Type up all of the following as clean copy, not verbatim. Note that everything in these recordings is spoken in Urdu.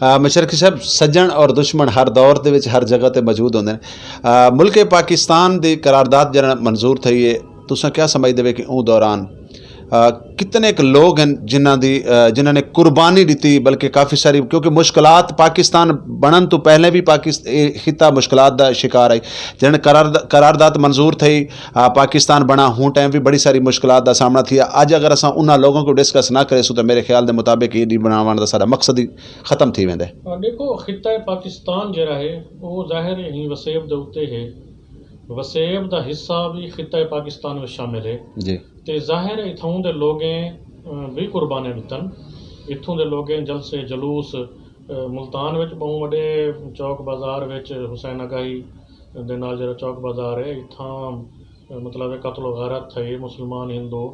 مشرقی صاحب سجن اور دشمن ہر دور دے وچ ہر جگہ تے موجود ہوندے نے. ملک پاکستان دی قرارداد جڑا منظور تھی ہے تساں کیا سمجھدے ہو کہ اون دوران کتنے ایک لوگ ہیں جنہوں نے قربانی دیتی, بلکہ کافی ساری, کیونکہ مشکلات پاکستان بنن تو پہلے بھی خطہ مشکلات دا شکار ہے. جن قرارداد منظور تھی پاکستان بنا ہوں ٹائم بھی بڑی ساری مشکلات دا سامنا تھی. اج اگر اساں انہاں لوگوں کو ڈسکس نہ کرے سو تو میرے خیال دے مطابق یہ بناون دا سارا مقصد ہی ختم تھی ویندے. دیکھو خطہ پاکستان جڑا ہے وہ ظاہر ہے وسیب دے اوتے ہے, وسیب دا حصہ بھی خطہ پاکستان میں شامل ہے جی. تے ظاہر ہے اتھوں دے لوگیں بھی قربانیاں دتن. اتھوں دے لوگیں جلسے جلوس ملتان وچ بہوں وڈے چوک بازار وچ حسین اگاہی دے نال جڑا چوک بازار ہے اتھاں مطلب قتل و غارت تھئی, مسلمان ہندو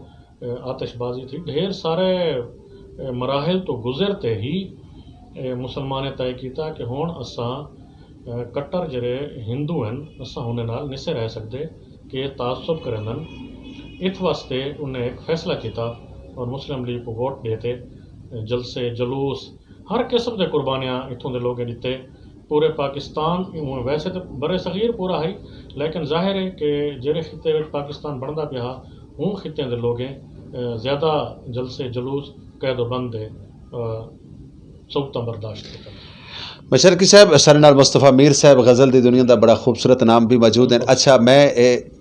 آتش بازی تھی, ڈھیر سارے مراحل تو گزرتے ہی مسلمانے طے کیتا کہ ہن اساں کٹر جڑے ہندو ہیں اساں انہاں نال نہیں سے رہ سکدے کہ تعصب کرندن. اس واسطے انہیں ایک فیصلہ کیتا اور مسلم لیگ کو ووٹ دیتے, جلسے جلوس ہر قسم کے قربانیاں اتوں کے لوگیں دیتے. پورے پاکستان ویسے تو برے صغیر پورا ہے, لیکن ظاہر ہے کہ جڑے خطے میں پاکستان بنتا پیا ہوں خطے کے لوگیں زیادہ جلسے جلوس قید و بند سبتاں برداشت کرتے. مشرقی صاحب سارے نال مصطفیٰ میر صاحب غزل دی دنیا دا بڑا خوبصورت نام بھی موجود ہیں. اچھا میں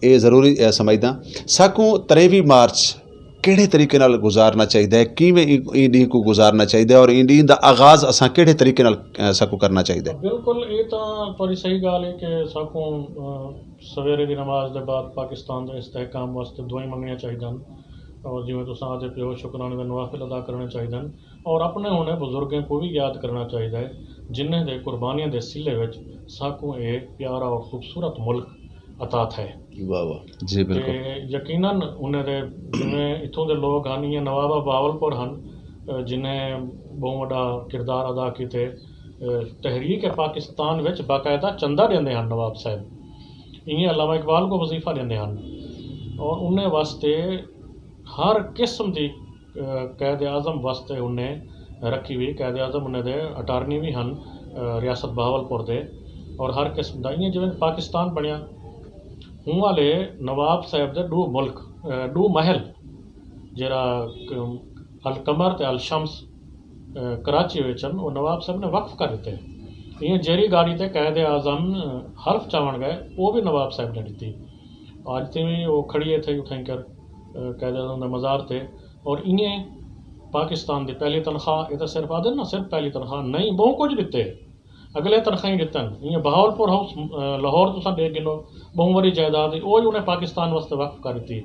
اے ضروری سمجھدا ساکوں 23 مارچ کہڑے طریقے نال گزارنا چاہیے, کیویں ای کو گزارنا چاہیے اور ای دا آغاز اساں کہڑے طریقے نال ساکوں کرنا چاہیے؟ بالکل یہ تو تھوڑی صحیح گل ہے کہ ساکوں سویرے دی نماز دے بعد پاکستان دے استحکام واسطے دعائیں منگنیاں چاہیے اور جویں تساں آدھے پیو شکرانے دے نوافل ادا کرنے چاہیے اور اپنے ہونے بزرگوں کو بھی یاد کرنا چاہیے جنہیں دے قربانیاں دے سلے وچ ساکوں ایک پیارا اور خوبصورت ملک عطا ہے. واہ واہ جی بالکل. یقیناً انہیں دے جنہیں اتوں دے لوگ ہیں یہ نوابہ باولپور ہیں جنہیں بہت بڑا کردار ادا کیتے. تحریک پاکستان وچ باقاعدہ چندہ دیندے ہیں نواب صاحب, انہیں علامہ اقبال کو وظیفہ دیندے ہیں اور انہیں واسطے ہر قسم دی قائد اعظم واسطے انہیں رکھی ہوئی. قائد اعظم انہیں دے اٹارنی بھی ہیں ریاست بہاولپور دے اور ہر قسم دا انہیں جویں پاکستان بنیا ہوں والے نواب صاحب دے دو محل جرا القمر تے الشمس کراچی وچن وہ نواب صاحب نے وقف کر دیتے. یہ جیری گاڑی تے قائد اعظم حلف چاون گئے وہ بھی نواب صاحب نے دیتی. آج تے بھی وہ کھڑیے تھے اٹھیں کر قائد اعظم دے مزار تے اور انہیں پاکستان دی پہلی تنخواہ یہ تو صرف آدھے نا صرف پہلی تنخواہ نہیں بہت کچھ دیتے اگلے تنخواہیں دیتن. یہ بہاولپور ہاؤس لاہور تو دے گنو بہت بڑی جائیداد ہے وہ انہیں پاکستان واسطے وقف کری تھی.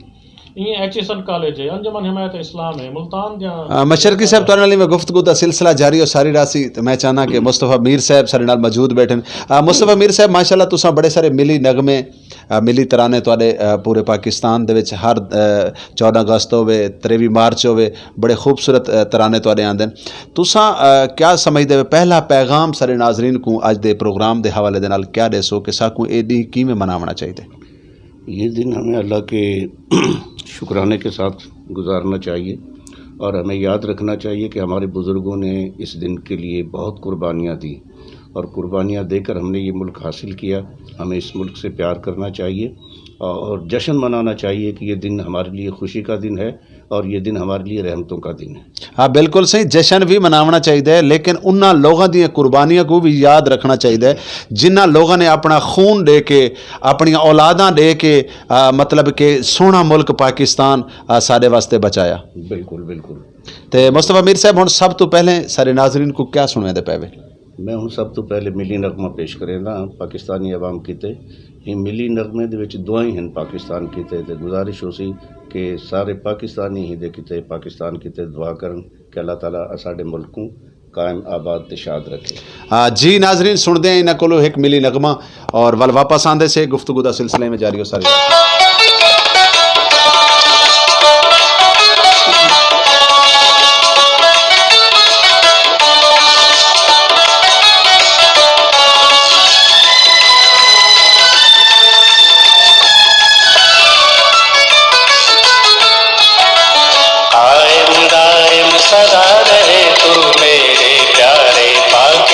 یہ ایچ ایس این کالج ہے, انجمن حمایت اسلام ہے, ملتان جہاں. مشرقی صاحب تھوڑے نال میں گفتگو کا سلسلہ جاری اور ساری راسی تو میں چاہنا کہ مصطفیٰ میر صاحب سارے نال موجود بیٹھن. مصطفیٰ میر صاحب ماشاءاللہ تساں بڑے سارے ملی نغمے ملی ترانے تواڈے پورے پاکستان دے وچ ہر 14 اگست ہوے 23 مارچ ہوے بڑے خوبصورت ترانے تواڈے آندے. تساں کیا سمجھدے ہو پہلا پیغام سارے ناظرین کو اج دے پروگرام دے حوالے دے نال کیا دسو کہ ساکوں اے دی کیویں مناونا چاہیے؟ یہ دن ہمیں اللہ کے شکرانے کے ساتھ گزارنا چاہیے اور ہمیں یاد رکھنا چاہیے کہ ہمارے بزرگوں نے اس دن کے لیے بہت قربانیاں دی اور قربانیاں دے کر ہم نے یہ ملک حاصل کیا. ہمیں اس ملک سے پیار کرنا چاہیے اور جشن منانا چاہیے کہ یہ دن ہمارے لیے خوشی کا دن ہے اور یہ دن ہمارے لیے رحمتوں کا دن ہے. ہاں بالکل صحیح, جشن بھی مناونا چاہیے لیکن انہاں لوگاں دی قربانیاں کو بھی یاد رکھنا چاہیے جنہاں لوگاں نے اپنا خون دے کے اپنی اولاداں دے کے مطلب کہ سونا ملک پاکستان سارے واسطے بچایا. بالکل بالکل. تے مصطفیٰ میر صاحب ہن سب تو پہلے سارے ناظرین کو کیا سننے دے پے؟ میں ہوں سب تو پہلے ملی نغمہ پیش کریں نا پاکستانی عوام کیتے. یہ ملی نغمے دے وچ دعائیں ہیں پاکستان کیتے تے گزارش ہو سی کہ سارے پاکستانی ہی دے کیتے پاکستان کیتے دعا کرن کہ اللہ تعالیٰ ساڈے ملک کو قائم آباد تے شاد رکھے. جی ناظرین سن دیں انہاں کولو ایک ملی نغمہ اور ول واپس آندے سے گفتگو دا سلسلے میں جاری ہو سارے. سدا رہے تو میرے پیارے پاکستان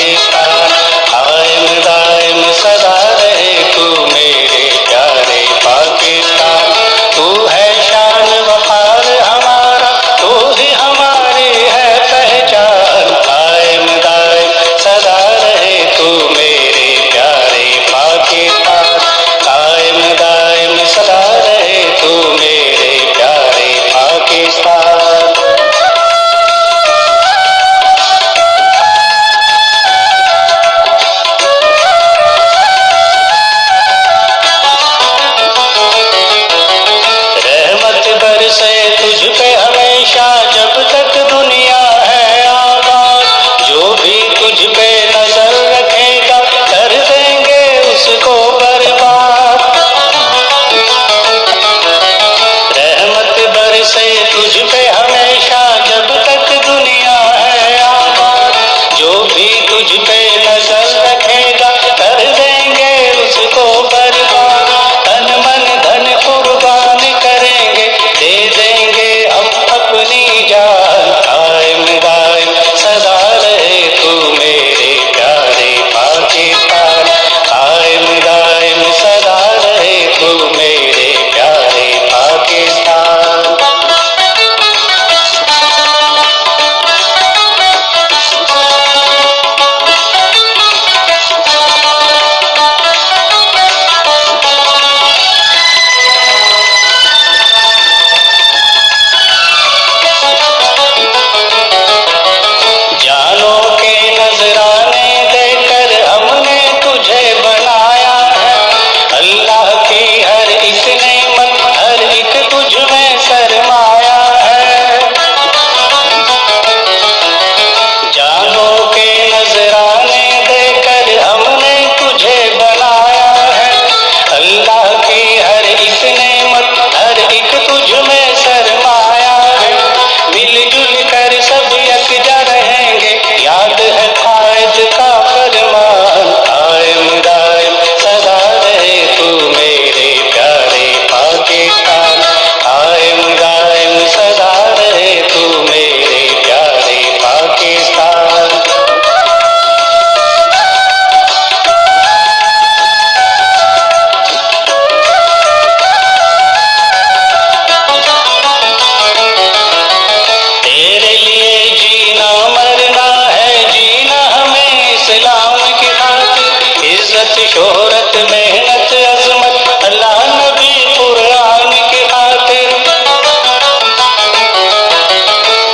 شہرت محنت عظمت اللہ نبی قرآن کی خاطر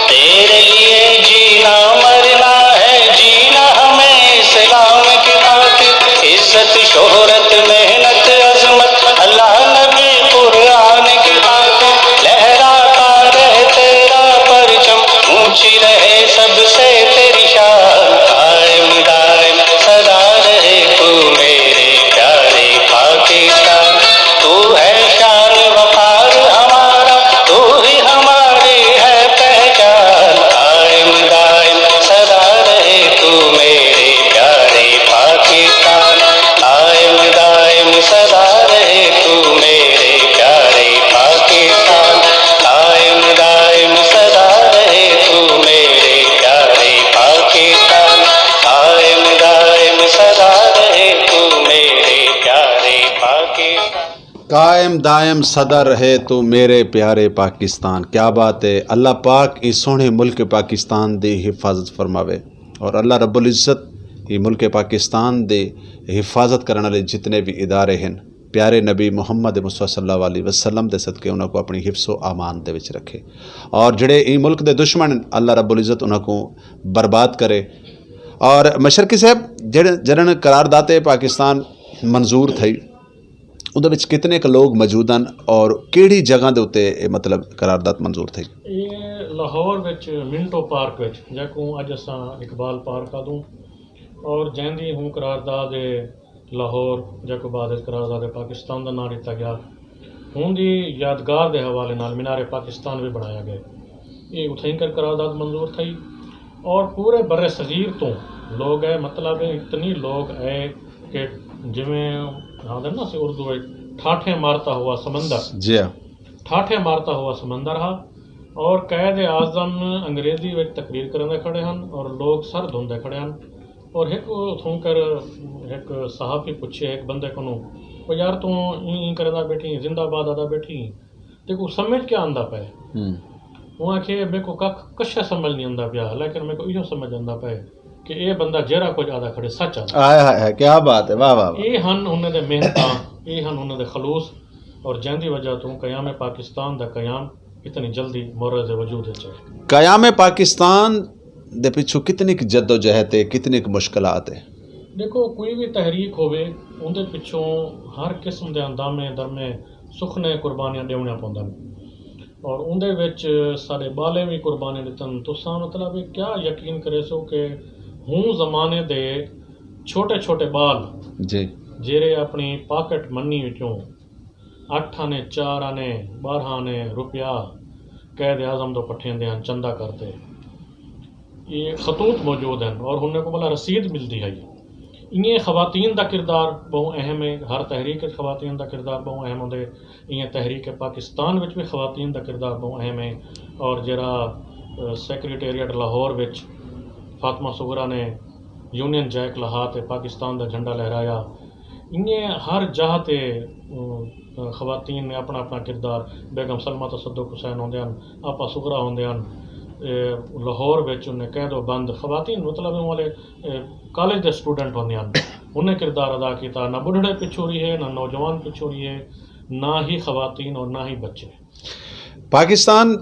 تیرے لیے جینا مرنا ہے جینا ہمیں اسلام کی خاطر عزت شہرت محنت عظمت اللہ نبی قرآن کی خاطر لہراتا رہے تیرا پرچم اونچی رہے سب سے تیری شان قائم دائم سدا رہے تو میرے پیارے پاکستان تو ہے شان وقار ہمارا تو ہی ہماری ہے پہچان قائم دائم سدا رہے تو میرے پیارے پاکستان قائم دائم سدا رہے تو میرے پیارے پاکستان قائم دائم سدا رہے تو میرے پیارے پاکستان قائم دائم سدا رہے تو میرے پیارے پاکستان قائم دائم صدا رہے تو میرے پیارے پاکستان. کیا بات ہے. اللہ پاک اس سونے ملک پاکستان دی حفاظت فرماوے اور اللہ رب العزت یہ ملک پاکستان دی حفاظت کرنے والے جتنے بھی ادارے ہیں پیارے نبی محمد مصطفیٰ صلی اللہ علیہ وسلم دے صدقے انہوں کو اپنی حفظ و امان دے وچ رکھے اور جڑے یہ ملک دے دشمن اللہ رب العزت انہوں کو برباد کرے. اور مشرقی صاحب جڑن قرارداد پاکستان منظور تھی اندر وچ کتنے کے لوگ موجود ہیں اور کیڑی جگہ دے اتے مطلب قرارداد منظور تھی؟ یہ لاہور وچ منٹو پارک وچ جیکوں اج اساں اقبال پارک آدوں اور جہندی ہوں قرارداد لاہور جیکو بعد قرارداد پاکستان دا نام دتا گیا ہوں دی یادگار دے حوالے نال مینار پاکستان بھی بنایا گیا. یہ اتھیں کر قرارداد منظور تھی اور پورے بر صغیر تو لوگ ہے مطلب اتنی لوگ ہے کہ جویں نا سے اردو ٹھاٹھے مارتا ہوا سمندر جی ہاں ٹھاٹھے مارتا ہوا سمندر ہا اور قائد اعظم انگریزی وچ تقریر کرندے کھڑے ہن اور لوگ سر دھوندے کھڑے ہن اور ایک اتھوں کر ایک صحافی پوچھے ایک بندے کو وہ یار تو این کردا بیٹھی زندہ باد آدھا بیٹھی تے کو سمجھ کیا آندا پے وہ آکھے میرے کو کچھ سمجھ نہیں آندا پیا لیکن میرے کو یہ سمجھ آندا پے کہ یہ بندہ جہرا کچھ آدھا کھڑے سچ آ کیا بات ہے. واہ واہ. یہ ہن انہیں دے محنتاں یہ ہن انہیں دے خلوص اور جہندی وجہ تو قیام پاکستان دا قیام اتنی جلدی مورد وجود ہے. قیام پاکستان دے پیچھو کتنی جد و جہد ہے کتنی مشکلات ہے. دیکھو کوئی بھی تحریک ہوئے اندر پچھوں ہر قسم دے اندامے درمے سکھنے قربانیاں دیونے پوندن اور اندر وچ سارے بالے بھی قربانی دیتن. تساں مطلب کیا یقین کرے سو کہ ہوں زمانے دے چھوٹے چھوٹے بال جی جیرے اپنی پاکٹ منی وچوں 8 آنے 4 آنے 12 آنے روپیہ قائد اعظم دو پٹھیں دے چندہ کرتے یہ خطوط موجود ہیں اور انہیں کو بلا رسید ملتی ہے. یہ خواتین دا کردار بہت اہم ہے. ہر تحریک خواتین دا کردار بہت اہم ہوندے. یہ تحریک پاکستان وچ بھی خواتین دا کردار بہت اہم ہے اور جرا سیکریٹریٹ لاہور وچ فاطمہ صغرا نے یونین جیک لہا تے پاکستان دا جھنڈا لہرایا. انہیں ہر جہاں تے خواتین نے اپنا اپنا کردار بیگم سلمہ تصدق حسین ہوندے ہیں آپا صغرا ہوندے ہیں لاہور وچ انہیں قید و بند خواتین مطلب والے کالج دے سٹوڈنٹ ہوندے ہیں انہیں کردار ادا کیتا. نہ بڑھڑے پچھو رہی ہے نہ نوجوان پچھو رہی ہے نہ ہی خواتین اور نہ ہی بچے. پاکستان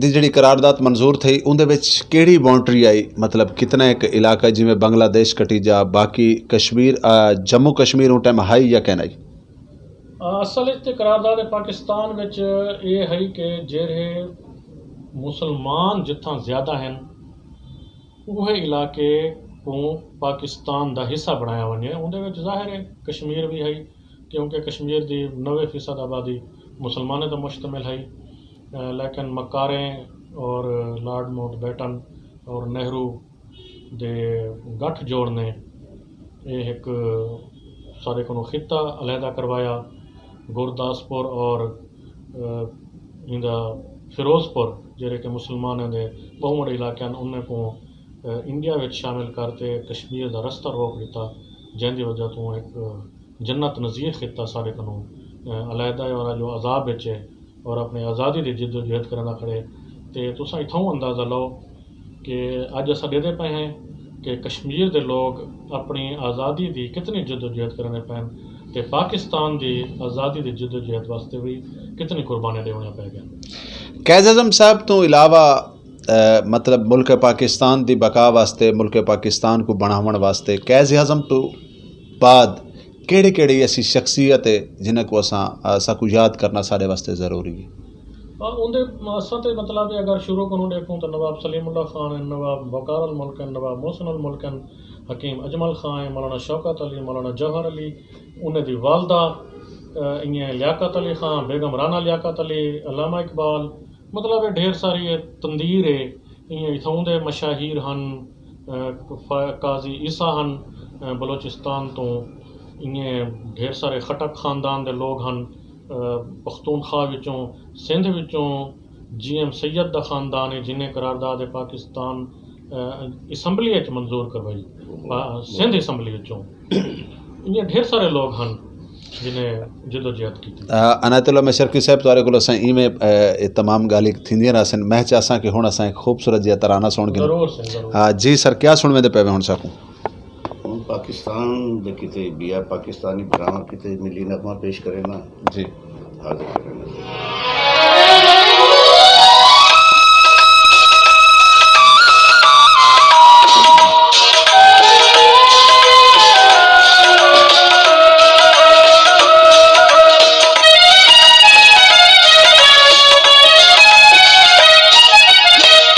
دی جڑی قرارداد منظور تھی اندر وچ کیڑی باؤنڈری آئی مطلب کتنا ایک علاقہ جی میں بنگلہ دیش کٹی جا باقی Kashmir Jammu Kashmir in time high یا کہنا ہی اصل قرارداد پاکستان وچ یہ ہے کہ جڑے مسلمان جتھاں زیادہ ہیں وہ علاقے کو پاکستان دا حصہ بنایا ونجے. اندر وچ ظاہر ہے کشمیر بھی ہے کیونکہ کشمیر دی 90% آبادی مسلمانوں تے مشتمل ہے لیکن مکاریں اور لارڈ ماؤنٹ بیٹن اور نہرو دے گٹھ جوڑنے یہ ایک سارے کو خطہ علیحدہ کروایا. گرداسپور اور فیروز پور جڑے کہ مسلمانوں دے بہت بڑے علاقے ہیں انہیں کو انڈیا وچ شامل کرتے کشمیر دا رستہ روک دیتا جن دی وجہ تو ایک جنت نظیر خطہ سارے کو علیحدہ اور جو عذاب بچے اور اپنے آزادی دی جد و جہد کرنا کھڑے تے تساں اتھوں اندازہ لو کہ اج اساں دے پے ہیں کہ کشمیر دے لوگ اپنی آزادی دی کتنی جدوجہد کرنے پین تے پاکستان دی آزادی دی جدوجہد واسطے بھی کتنی قربانی دینے پہ گیا. قائد اعظم صاحب تو علاوہ مطلب ملک پاکستان دی بقا واسطے ملک پاکستان کو بڑھاون واسطے قائد اعظم تو بعد کیڑے کیڑی ایسی شخصیت ہے جنہیں کو اساں کو یاد کرنا سارے واسطے ضروری ہے؟ اندر اساں تے مطلب اگر شروع کنوں دیکھوں تو نواب سلیم اللہ خان ہیں، نواب وقار الملک ہیں، نواب محسن الملک ہیں، حکیم اجمل خان ہیں، مولانا شوکت علی، مولانا جوہر علی، انہیں دی والدہ انہیں لیاقت علی خان، بیگم رانا لیاقت علی، علامہ اقبال، مطلب ڈھیر ساری تندیر ہے. انہیں اتھوں دے مشاہیر ہن، قاضی عیسیٰ ہن بلوچستان تو، انہیں ڈھیر سارے خٹک خاندان دے لوگ ہن پختونخوا وچوں، سندھ وچوں جی ایم سید دا خاندان ہے جنہیں قرارداد پاکستان اسمبلی اچ منظور کروائی، سندھ اسمبلی وچوں. انہیں ڈھیر سارے لوگ ہن جنہیں جدوجہد کی. عنایت اللہ مشرقی صاحب تارے کو اساں ایویں تمام گالی تھیندیاں رہسن، میں چاہساں کہ ہن اساں ایک خوبصورت جہا ترانہ سن کے. ضرور سے ضرور. ہاں جی سر، کیا سنویں دے پے ہن سکوں؟ پاکستان دے کتے بیا پاکستانی براں کتے ملی نغمہ پیش کرے نا جی حاضر کرے نا.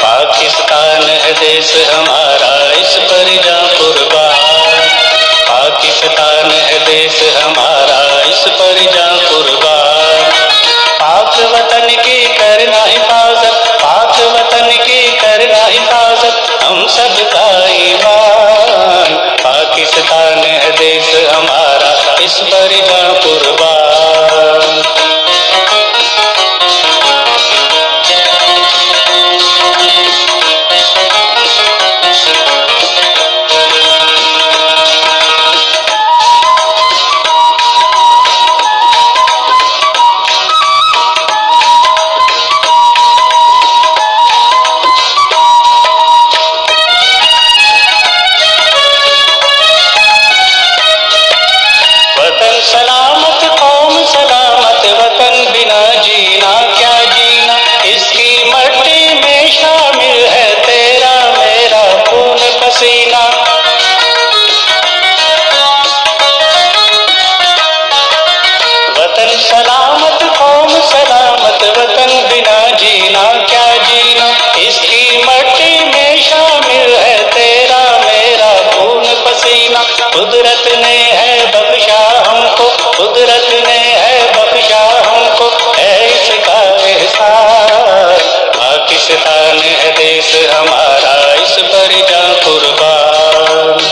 پاکستان ہے دیس ہمارا اس پر جاں قربان، پاکستان ہے دیس ہمارا اس پر جاں قربان. پاک وطن کی کرنا حفاظت، پاک وطن کی کرنا حفاظت ہم سب کا ایمان. پاکستان ہے دیس ہمارا اس پر جاں قربان. وطن سلامت قوم سلامت، وطن بنا جینا کیا جینا، اس کی مٹی میں شامل ہے تیرا میرا خون پسینہ. وطن سلامت قوم سلامت، وطن بنا جینا کیا جینا، اس کی مٹی میں شامل ہے تیرا میرا خون پسینہ. قدرت نے ہے بخشا ہم کو، قدرت نے ہے بخشا ہم کو، ہے اس کا احسان. پاکستان ہے دیس ہمارا اس پر جاں قربان.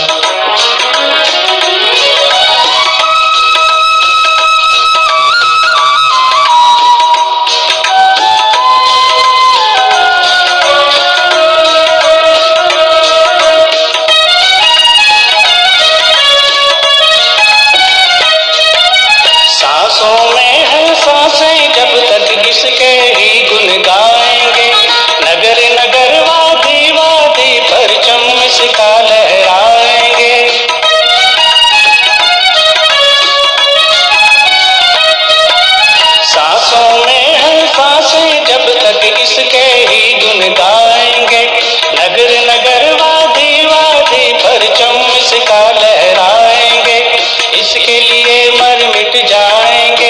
سانسوں میں ہے سانسیں جب تک اس کے ہی گن گائیں گے، نگر نگر وادی وادی پرچم اس کا لہرائیں گے. سانسوں میں ہے سانسیں جب تک اس کے ہی گن گائیں گے، نگر نگر وادی وادی پرچم اس کا لہرائیں گے. اس کے لیے مر مٹ جائیں گے،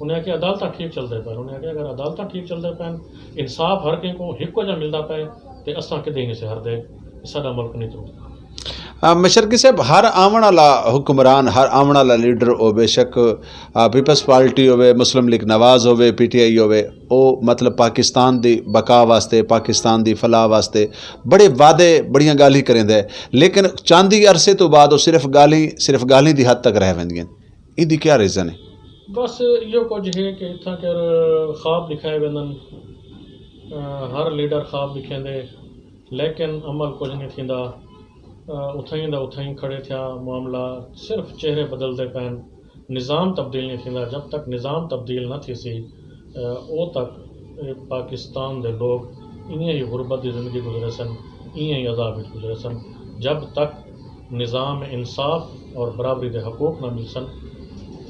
انہیں کہ عدالت ٹھیک چلتے پے انہیں کہ اگر عدالت ٹھیک چلتے پے انصاف ہر کہیں کو ایک جا ملتا پے تو اصا کدے نہیں سے ہردے سارا ملک نہیں چلتا. مشرقی صاحب ہر آمن والا حکمران ہر آمن والا لیڈر ہو بے شک پیپلز پارٹی ہوئے مسلم لیگ نواز ہوئے پی ٹی آئی ہوئے او مطلب پاکستان دی بقا واسطے پاکستان دی فلاح واسطے بڑے وعدے بڑیاں گالی کریں دے لیکن چاندی عرصے تو بعد وہ صرف گالی دی حد تک رہ ویندیاں ان دی کیا ریزن ہے؟ بس یہ کچھ ہے کہ اتنا کر خواب دکھائے ویندن ہر لیڈر خواب دکھیں دے لیکن عمل کچھ نہیں تھیندا اتھائی کھڑے تھیا معاملہ صرف چہرے بدلتے پین نظام تبدیل نہیں تھیندا جب تک نظام تبدیل نہ تھی سی او تک پاکستان دے لوگ انہیں ہی غربت کی زندگی گزرے سن انہیں ہی عذاب گزرے سن جب تک نظام انصاف اور برابری دے حقوق نہ مل سن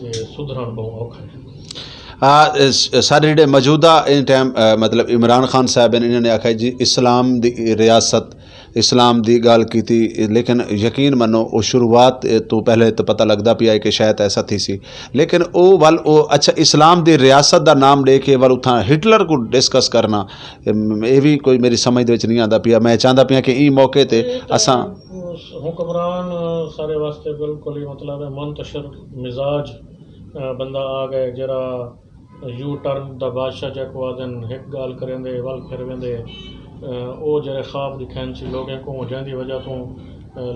کہ سدھرن بہت اوکھا ہے. سارے جڑے موجودہ ان ٹائم مطلب عمران خان صاحب انہوں نے آخیا جی اسلام دی ریاست اسلام دی گال کی تھی لیکن یقین منو وہ شروعات تو پہلے تو پتہ لگتا پیا ہے کہ شاید ایسا تھی سی لیکن او اچھا اسلام دی ریاست دا نام لے کے اتھاں ہٹلر کو ڈسکس کرنا یہ بھی کوئی میری سمجھ دے وچ نہیں آتا پیا. میں چاہتا پیا کہ این موقع تے اساں حکمران سارے واسطے بالکل ہی مطلب ہے منتشر مزاج بندہ آ گئے جرا یو ٹرن دا بادشاہ جے کو آدن ایک گال کریں دے ول پھر ویندے او جڑے خواب دکھائیں سی لوگوں کو جہاں وجہ تو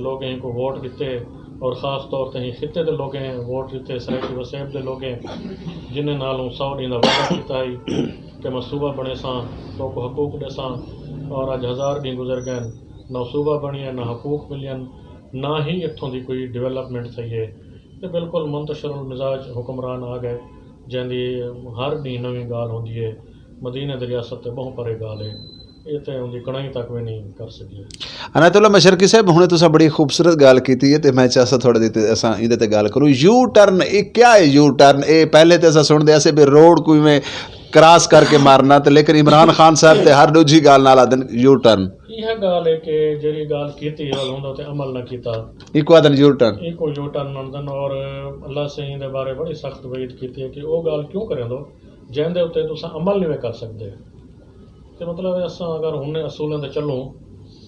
لوگوں کو ووٹ دیتے اور خاص طور تے خطے دے لوگیں ووٹ دیتے سرائکی وسیب دے لوگیں جنہیں نالوں 100 ڈیں دا وعدہ کیتا ہے کہ میں صوبہ بنے ساں تو کو حقوق دے ساں اور اج 1000 ڈیں گزر گئے نہ صوبہ بنی نہ حقوق ملین نہ ہی اتوں دی کوئی ڈیولپمنٹ تھی ہے تو بالکل منتشر المزاج حکمران آ گئے جی ہر ڈیں نویں گال ہوندی ہے مدینہ دی ریاست تے بہت پرے گال ہے یہ تو ان کی کڑائی تک بھی نہیں کر سکی. عنایت اللہ مشرقی صاحب ہوں تو بڑی خوبصورت گال کی ہے تو میں چاہتا تھوڑا یہ گال کروں یو ٹرن یہ کیا ہے یو ٹرن یہ پہلے تو اصل سنتے ایسے بھی روڈ کوئی میں کراس کر کے مارنا تو لیکن عمران خان صاحب تے ہر دوجی گال نال آدن یو ٹرن یہ گال ہے کہ جڑی گال کیتی ہوں تے عمل نہ کیتا ایک آدن یو ٹرن ایک یو ٹرن آدن اور اللہ سے ان بارے بڑی سخت وعید کیتی ہے کہ وہ گال کیوں کریں دو جن دے اتنے تساں عمل نہیں کر سکتے تو مطلب اصا اگر ہن اصولوں تے چلوں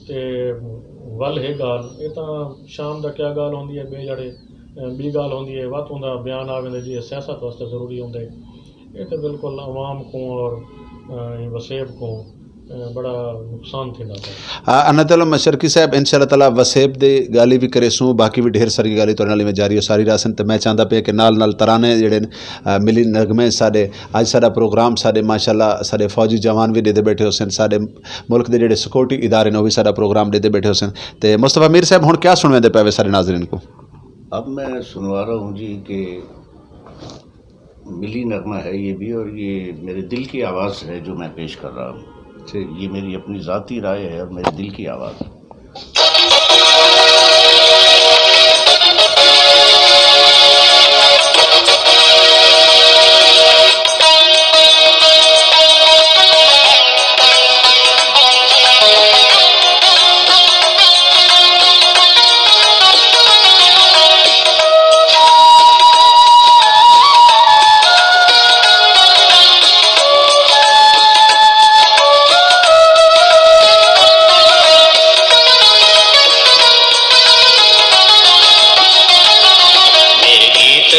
تو ول ہے گال یہ تو شام دا کیا گال ہوندی ہے بے جڑے بی گال ہوندی ہے وقت ہوندا بیان آوے جی سیاست واسطے ضروری ہوندے یہ تو بالکل عوام کو اور وسیب کو بڑا نقصان تھی ہے. عنایت اللہ مشرقی صاحب ان شاء اللہ تعالیٰ وسیب دے گالی بھی کرے سوں باقی بھی ڈھیر ساری گالی تو میں جاری ہو ساری راسن تو میں چاہتا پیا کہ نال ترانے جڑے ملی نغمے سارے اج سارا پروگرام سارے ماشاء اللہ سارے فوجی جوان بھی دے بیٹھے ہو سن سارے ملک دے جڑے سیکورٹی ادارے نے وہ بھی سارا پروگرام دے بیٹھے ہو سن تو مصطفیٰ میر صاحب ہوں کیا سنویں دے پے سارے ناظرین کو؟ اب میں سنوا رہا ہوں جی کہ ملی نغمہ ہے یہ بھی اور یہ میرے دل کی آواز ہے جو میں پیش کر رہا ہوں. یہ میری اپنی ذاتی رائے ہے اور میرے دل کی آواز ہے.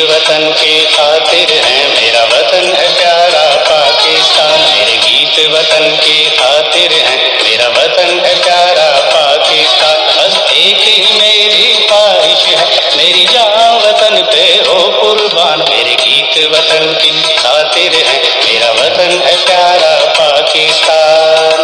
وطن کی خاطر ہے میرا وطن ہے پیارا پاکستان میرے گیت وطن کی خاطر ہے میرا وطن ہے پیارا پاکستان بس ایک ہی میری خواہش ہے میری جان وطن پہ ہو قربان میرے گیت وطن کی خاطر ہے میرا وطن ہے پیارا پاکستان.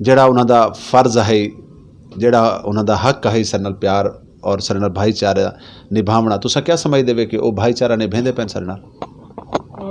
ਜਿਹੜਾ ਉਹਨਾਂ ਦਾ ਫਰਜ਼ ਹੈ, ਜਿਹੜਾ ਉਹਨਾਂ ਦਾ ਹੱਕ ਹੈ ਸਾਡੇ ਨਾਲ ਪਿਆਰ ਔਰ ਸਾਡੇ ਨਾਲ ਭਾਈਚਾਰਾ ਨਿਭਾਉਣਾ, ਤੁਸੀਂ ਕੀ ਸਮਝਦੇ ਹੋ ਕਿ ਉਹ ਭਾਈਚਾਰਾ ਨਿਭਾਉਂਦੇ ਪੈਣ ਸਾਡੇ ਨਾਲ?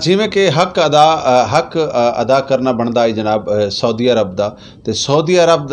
ਜਿਵੇਂ ਕਿ ਹੱਕ ਅਦਾ ਕਰਨਾ ਬਣਦਾ ਹੈ ਜਨਾਬ ਸਾਊਦੀ ਅਰਬ ਦਾ, ਤੇ ਸਾਊਦੀ ਅਰਬ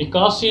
81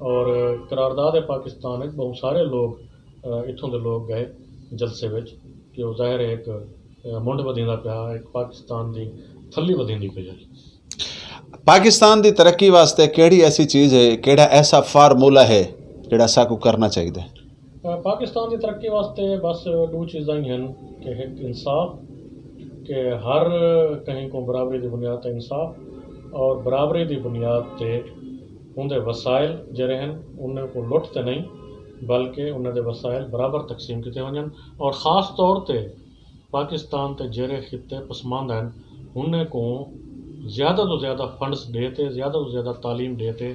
اور قرارداد پاکستان ہے بہت سارے لوگ اتوں کے لوگ گئے جلسے وچ کہ وہ ظاہر ہے ایک منڈ ودیندا پیا ایک پاکستان دی تھلی ودیندی پئی ہے. پاکستان دی ترقی واسطے کیڑی ایسی چیز ہے کیڑا ایسا فارمولا ہے جڑا ساکو کرنا چاہیے؟ پاکستان کی ترقی واسطے بس دو چیزاں ہی ہیں کہ ایک انصاف کہ ہر کہیں کو برابری دی بنیاد تے انصاف اور برابری دی بنیاد تے اندر وسائل جڑے ہیں انہیں کو لٹتے نہیں بلکہ انہیں دے وسائل برابر تقسیم کیتے ونجن اور خاص طور تے پاکستان تے جڑے خطے پسماند ہیں انہیں کو زیادہ تو زیادہ فنڈز دیتے زیادہ تو زیادہ تعلیم دیتے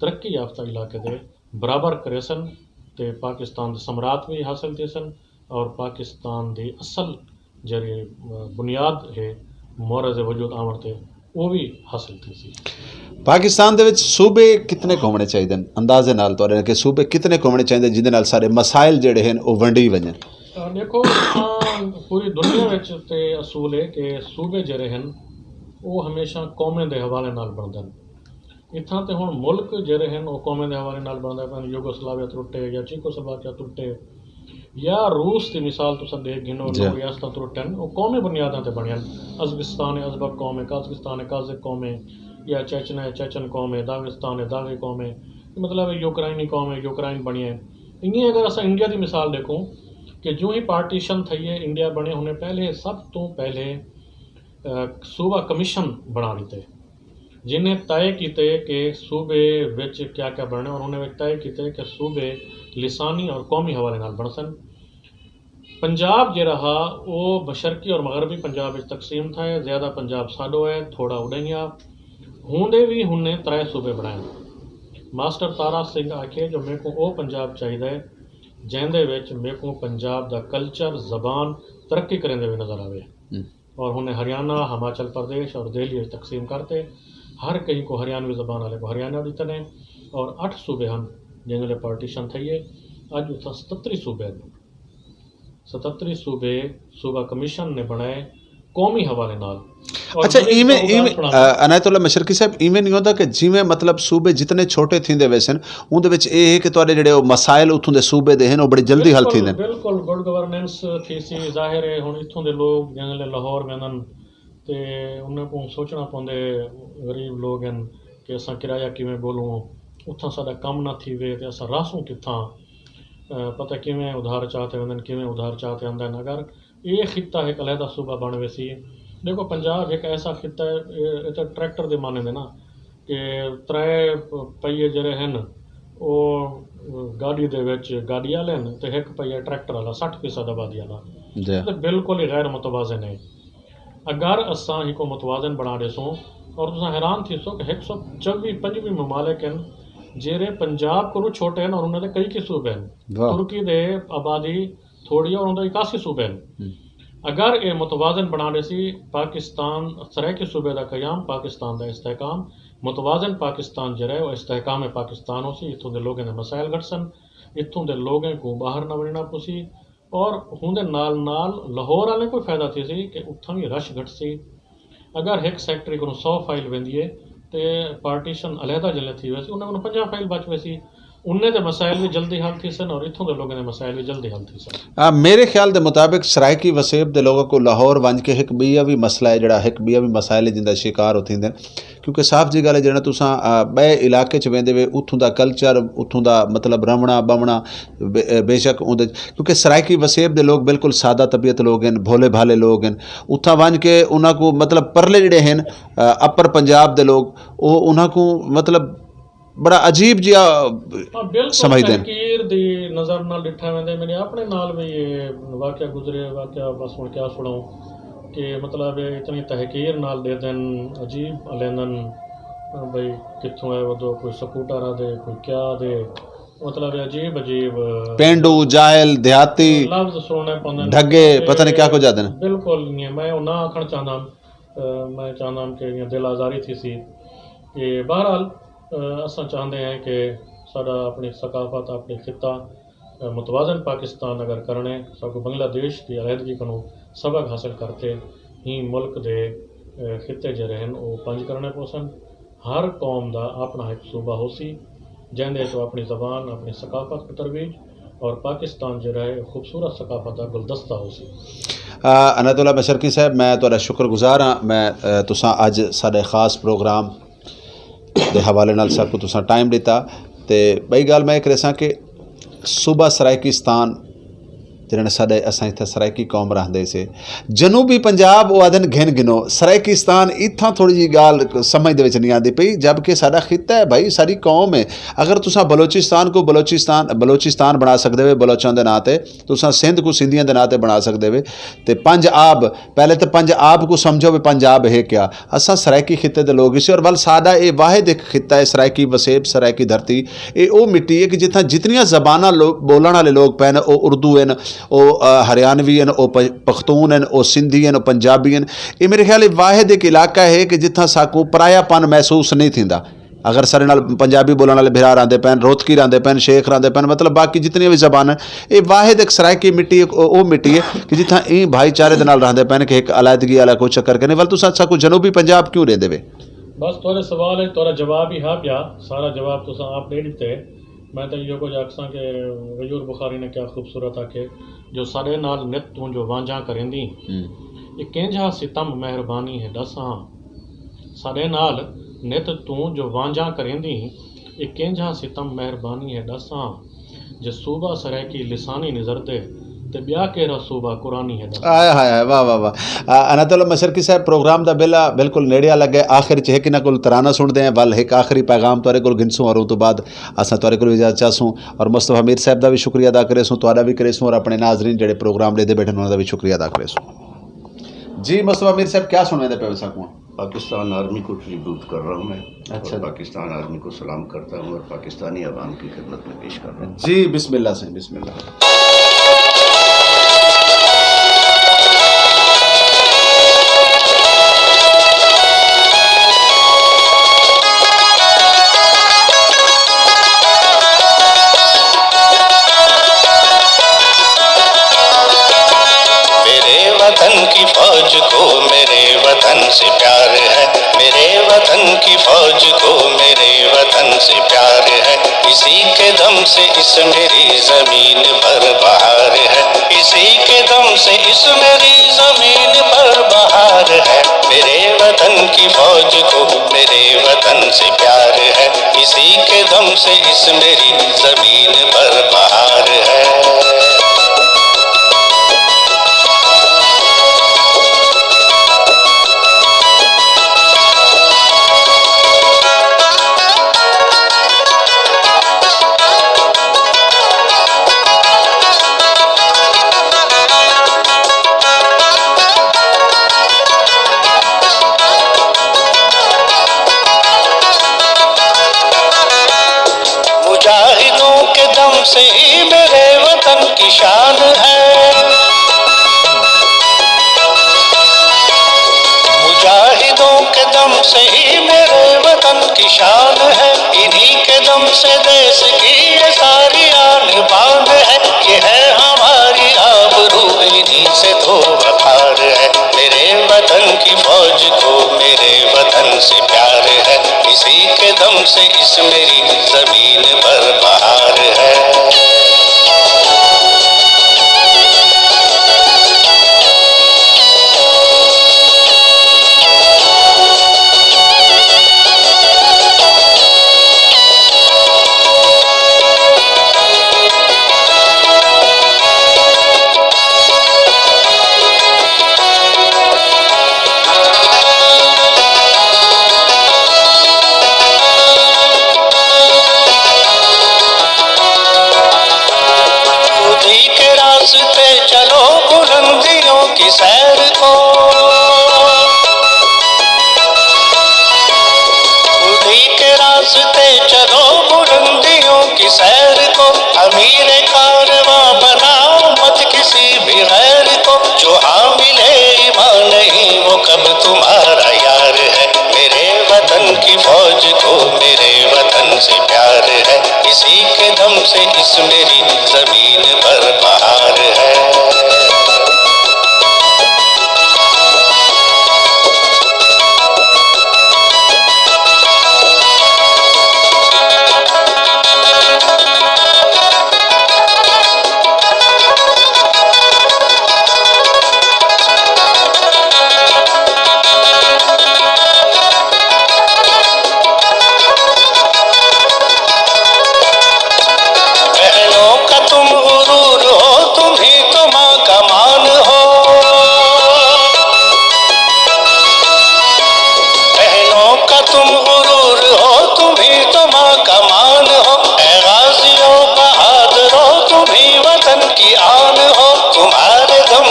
ترقی یافتہ علاقے دے برابر کرے سن تے پاکستان دے ثمرات بھی حاصل تھے سن اور پاکستان دی اصل جڑی بنیاد ہے مورز وجود آمر تے وہ بھی حاصل تھی سی. پاکستان دے وچ صوبے کتنے ہونے چاہیے اندازے نال تو کہ صوبے کتنے ہونے چاہیے جہدے نال سارے مسائل جڑے ہیں وہ ونڈی ونجن؟ دیکھو پوری دنیا وچ تے اصول ہے کہ صوبے جڑے ہیں وہ ہمیشہ قومیں دے حوالے نال بنتے ہیں. اتنا تے ہن ملک جڑے ہیں وہ قومیں دے حوالے نال بنتے ہیں یوگوسلاویا ٹوٹے یا چیکوسلواکیا ٹوٹے یا روس کی مثال تو سب گنو لوگ ریاستیں ٹوٹن وہ قومی بنیادوں تے بنیا. ازبکستان ہے ازبک قوم ہے قازقستان ہے قازق قوم ہے یا چیچن ہے چیچن قوم ہے داغستان ہے داغی قوم ہے مطلب یوکرائنی قوم ہے یوکرائن بنی ہے. انہیں اگر اصل انڈیا کی مثال دیکھوں کہ جو ہی پارٹیشن تھی ہے انڈیا بنے ہونے پہلے سب تو پہلے صوبہ کمیشن بنا دیتے جنہیں طے کیتے کہ صوبے وچ کیا کیا بننے اور انہیں طے کیتے کہ صوبے لسانی اور قومی حوالے نال بن سن. پنجاب جو رہا وہ مشرقی اور مغربی پنجاب تقسیم تھا زیادہ پنجاب ساڈو ہے تھوڑا اڈیا ہوں بھی ہن 3 صوبے بنائے. ماسٹر تارا سنگھ آکھے جو میرے کو وہ پنجاب چاہیے جہدے وچ میرے کو پنجاب دا کلچر زبان ترقی کریں دے نظر آئے اور انہیں ہریانہ ہماچل پردیش اور دہلی تقسیم کرتے ہر کہیں کو ہریانوی زبان والے کو ہریانہ دیتے ہیں اور 8 صوبے ہم جن میں پارٹیشن تھے اج 77 صوبے 77 صوبے صوبہ کمیشن نے بنائے قومی حوالے نال. اچھا عنایت اللہ مشرقی صاحب ایویں نہیں ہوتا کہ جی میں مطلب صوبے جتنے چھوٹے تھیندے ویسن اندر وچ یہ ہے کہ تواڈے جڑے مسائل اتھوں دے صوبے دے ہیں وہ بڑی جلدی حل تھیندے؟ بالکل گڈ گورننس تھی سی ظاہر ہے ہن اتھوں دے لوگ جنگل لاہور وینن تے انہاں کو سوچنا پوندے غریب لوگ ہیں کہ اساں کرایہ کیویں بولوں اتھاں ساڈا کم نہ تھی وے تے اساں راسوں کتھاں پتہ کیویں ادھار چاہتے وینن کیویں ادھار چاہتے اندن اگر یہ خطہ ایک علیحدہ صوبہ بن ویسی. دیکھو پنجاب ایک ایسا خطہ ہے یہ تو ٹریکٹر دے مانے دے نا کہ 3 پہیے جڑے ہیں وہ گاڑی دے وچ گاڑی والے تے 1 پہیہ ٹریکٹر والا 60% آبادی والا بالکل ہی غیر متوازن ہے. اگر اساں ہی کو متوازن بنا دے سوں اور تساں حیران تھی سو کہ 124 ممالک ہیں جہڑے پنجاب کو چھوٹے ہیں اور انہوں نے کئی صوبے ہیں. ترکی دے آبادی تھوڑی ہے اور انہوں 81 صوبے ہیں. اگر یہ متوازن بنا دے سی پاکستان سرائیکی صوبے دا قیام پاکستان دا استحکام متوازن پاکستان جڑا ہے وہ استحکام پاکستان ہو سی اتوں دے لوگوں دے مسائل گھٹ سن اتوں دے لوگوں کو باہر نہ بننا پوسی اور ہوں دے نال لاہور والے کوئی فائدہ تھی سی کہ اتوں بھی رش گھٹ سی. اگر ایک سیکٹری کو 100 فائل ویندی ہے تو پارٹیشن علیحدہ جلے تھی ویسی انہیں کو 50 فائل بچ ویسی انہیں دے مسائل بھی جلدی حل تھی سن اور اتوں دے لوگوں دے مسائل بھی جلدی حل تھی سن. میرے خیال دے مطابق سرائیکی وسیب دے لوگوں کو لاہور ونج کے ایک بیا بھی مسئلہ ہے جڑا ایک بیا بھی مسائل جن دا شکار ہوتی ہیں کیونکہ صاف جی گل ہے جڑا تساں بے علاقے چ ویندے وے اتھوں دا کلچر اتھوں دا مطلب رمنا بمنا بے شک کیونکہ سرائیکی وسیب دے لوگ بالکل سادہ طبیعت لوگ ہیں بھولے بھالے لوگ ہیں اتھاں ونج کے انہاں کو مطلب پرلے جڑے ہیں اپر پنجاب دے لوگ وہ انہاں کو مطلب بڑا عجیب جہا سمجھتے ہیں. تحقیر دی نظر نال ڈٹھا ویندے میرے اپنے نال بھی یہ واقعہ گزرے واقعہ بس ہوں کیا سناؤں کہ مطلب اتنی تحقیر نال دے دین عجیب لیندن بھائی کتوں ہے وہ کوئی سکوٹر آ دے کوئی کیا دے مطلب عجیب پینڈو جاہل دیہاتی لفظ سننے پوندے ڈھگے پتہ نہیں کیا کو جاتے ہیں. بالکل نہیں میں نہ آکھنا چاہنا میں چاہنا کہ دل آزاری تھی سی کہ بہرحال اساں چاہتے ہیں کہ سارا اپنی ثقافت اپنی خطہ متوازن پاکستان اگر کرنے سب کو بنگلہ دیش کی علیحدگی کو سبق حاصل کرتے ہی ملک دے خطے جڑے ہیں وہ 5 کرنے پوسن ہر قوم دا اپنا ایک صوبہ ہو سی جہدے تو اپنی زبان اپنی ثقافت کو ترویج اور پاکستان جو ہے خوبصورت ثقافت کا گلدستہ ہو سی. عنایت اللہ مشرقی صاحب میں تہاڈا شکر گزار ہاں. میں تساں اج ساڈے خاص پروگرام دے حوالے نال سب کو تساں ٹائم دیتا. تے بئی گل میں کرے ساں کہ صوبہ سرائکستان جنہیں ساڈے اساں اتنے سرائکی قوم رہندے سے جنوبی پنجاب وہ آدھن گھن گنو سرائکستان اتنا تھوڑی جی گال سمجھ دے وچ نہیں آتی پئی جبکہ ساڈا خطہ ہے بھائی ساری قوم ہے. اگر تساں بلوچستان کو بلوچستان بنا سکدے وے بلوچاں دے ناں تے تساں سندھ کو سندھیاں دے ناں تے بنا سکدے وے. تے پنج آب پہلے تو پنج آب کو سمجھو وے پنج آب ہے کیا. اساں سرائکی خطے دے لوگ اسی اور ول ساڈا اے واحد ایک خطہ ہے سرائکی وسیب سرائکی دھرتی. اے او مٹی ہے کہ جتھاں جتنیاں زباناں بولن والے لوگ پین او اردو ہیں او ہریانوی ہیں او پختون ہیں او سندھی ہیں او پنجابی ہیں. یہ میرے خیال واحد ایک علاقہ ہے کہ جتھاں ساکو پرایا پن محسوس نہیں تھیندا. اگر سارے نال پنجابی بولن والے بھرا راندے پین روتکی راندے پین شیخ راندے پین مطلب باقی جتنی بھی زبان ہیں یہ واحد ایک سرائکی مٹی او مٹی ہے کہ جتھاں این بھائی چارے دے نال راندے پین کہ ایک علیحدگی والا کوئی چکر کرنے ول تساں ساکو جنوبی پنجاب کیوں رہندے وے. بس تھوڑے سوال ہے تھوڑا جواب ہی ہا پیا سارا جواب تساں آپ دے دیتے. میں تو یہ کچھ آکساں کہ غیور بخاری نے کیا خوبصورت آکھے جو سارے نال نت تو جو وانجھا کریں یہ کنجا ستم مہربانی ہے دساں سارے نال نت تو جو وانجھا کریں یہ کنجا ستم مہربانی ہے دساں جو صوبہ سرائکی لسانی نظر دے تے بیا کیڑا صوبہ قرآنی ہے دساں. آئے ہائے واہ واہ واہ. عنایت اللہ مشرقی صاحب پروگرام دا بیلا بالکل نیڑے آ لگے آخر چ ایک نہ کول ترانہ سن دیں ول ایک آخری پیغام تورے کول گنسوں اور تو بعد اساں تورے کول اجازت چاہسوں اور مصطفی امیر صاحب دا بھی شکریہ ادا کرے سوں تہاڈا بھی کرے سوں اور اپنے ناظرین جڑے پروگرام لے دے بیٹھے انہاں دا بھی شکریہ ادا کرے سوں. جی مصطفی امیر صاحب کیا سننے دے پے وسا کو پاکستان آرمی کو ٹریبیوٹ کر رہا ہوں میں. اچھا. اور پاکستان آرمی کو سلام کرتا ہوں اور پاکستانی عوام کی خدمت میں پیش کر رہا ہوں. جی بسم اللہ سے بسم اللہ. وطن کی فوج کو میرے وطن سے پیار ہے میرے وطن کی فوج کو میرے وطن سے پیار ہے اسی کے دم سے اس میری زمین پر بہار ہے اسی کے دم سے اس میری زمین پر بہار ہے میرے وطن کی فوج کو میرے وطن سے پیار ہے اسی کے دم سے اس میری زمین پر بہار ہے. مجاہدوں کے دم سے ہی میرے وطن کی شان ہے مجاہدوں کے دم سے ہی میرے وطن کی شان ہے انہی کے دم سے دیس کی یہ ساری آن بان ہے یہ ہے ہماری آبرو انہی سے تو وقار ہے میرے وطن کی فوج کو میرے وطن سے پیار ہے اسی کے دم سے اس میری زمین پر بہار ہے. چلو بلندیوں کی سیر کو خودی کے راستے چلو بلندیوں کی سیر کو امیر کارواں بناؤ مت کسی بھی غیر کو جو حامل ایمان نہیں وہ کب تمہارا یار ہے میرے وطن کی فوج کو میرے وطن سے پیار ہے اسی کے دم سے اس میری زمین پر بہار ہے.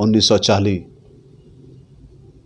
1940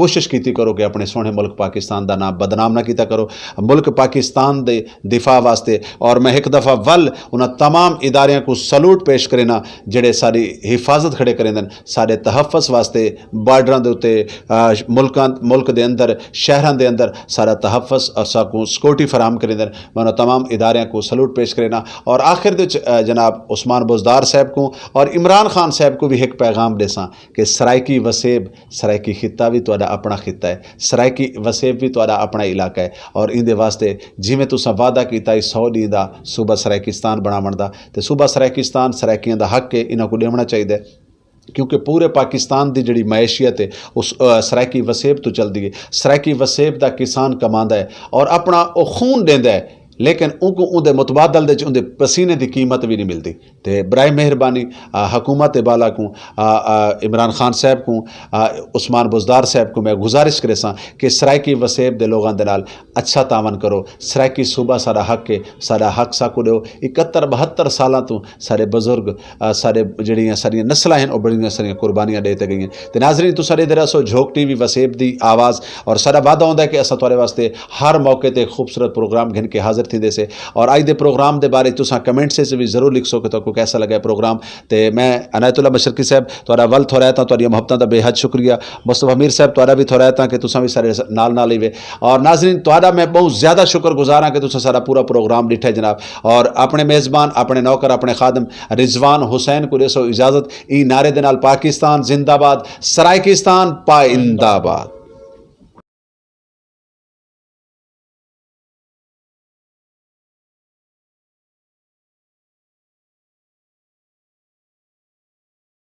کوشش کیتی کرو کہ اپنے سونے ملک پاکستان دا نام بدنام نہ کیتا کرو. ملک پاکستان دے دفاع واسطے اور میں ایک دفعہ انہاں تمام اداریاں کو سلوٹ پیش کرنا جڑے ساری حفاظت کھڑے کریں دن سارے تحفظ واسطے بارڈراں دے اُتے ملک دے اندر شہراں دے اندر سارا تحفظ اور ساکوں سکورٹی فراہم کریں دن میں انہاں تمام اداریاں کو سلوٹ پیش کرنا. اور آخر دے جناب عثمان بزدار صاحب کو اور عمران خان صاحب کو بھی ایک پیغام دے ساں کہ سرائکی وسیب سرائکی خطہ بھی تہاڈا اپنا خطہ ہے, سرائکی وسیب بھی تہاڈا اپنا علاقہ ہے اور ان دے واسطے جویں تساں وعدہ کیتا 100 دن دا صوبہ سرائکستان بناون دا تے صوبہ سرائکستان سرائکیاں دا حق ہے انہاں کو دیونا چاہیے کیونکہ پورے پاکستان دی جڑی معیشیت ہے اس سرائکی وسیب تو چل دی ہے. سرائکی وسیب دا کسان کماندا ہے اور اپنا او خون دیندا ہے لیکن ان کو ان دے متبادل دے ان دے پسینے دی قیمت بھی نہیں ملتی. تے برائے مہربانی حکومت بالا کو عمران خان صاحب کو عثمان بزدار صاحب کو میں گزارش کرے ساں کہ سرائکی وسیب دے لوگاں دے نال اچھا تعاون کرو. سرائکی صوبہ سارا حق ہے, سارا حق سا کو دیو. 71-72 سالاں تو سارے بزرگ سارے جڑیاں ساری نسلاں ہیں اور بڑیاں ساری قربانیاں دیتے گئی ہیں. تے ناظرین تو سارے درا سو جھوک ٹی وی وسیب دی آواز اور سارا وعدہ ہوندا ہے کہ اساں تواڈے واسطے ہر موقع تے خوبصورت پروگرام گھن کے حاضر تھیندے سے. اور آج دے پروگرام دے بارے تساں کمنٹ سے بھی ضرور لکھ سو کہ تو کو کیسا لگا ہے پروگرام. تے میں عنایت اللہ مشرقی صاحب تہاڈا ول تھوڑا تہاڈی محبتاں دا بے حد شکریہ. مصطفی امیر صاحب تہاڈا بھی تھوڑا کہ تساں بھی سارے نال ہی وے. اور ناظرین تہاڈا میں بہت زیادہ شکر گزار ہاں کہ تساں سارا پورا پروگرام ڈٹھا جناب. اور اپنے میزبان اپنے نوکر اپنے خادم رضوان حسین کو دیسو اجازت. ای نعرے دے نال پاکستان زندہ باد, سرائکستان پائندہ باد.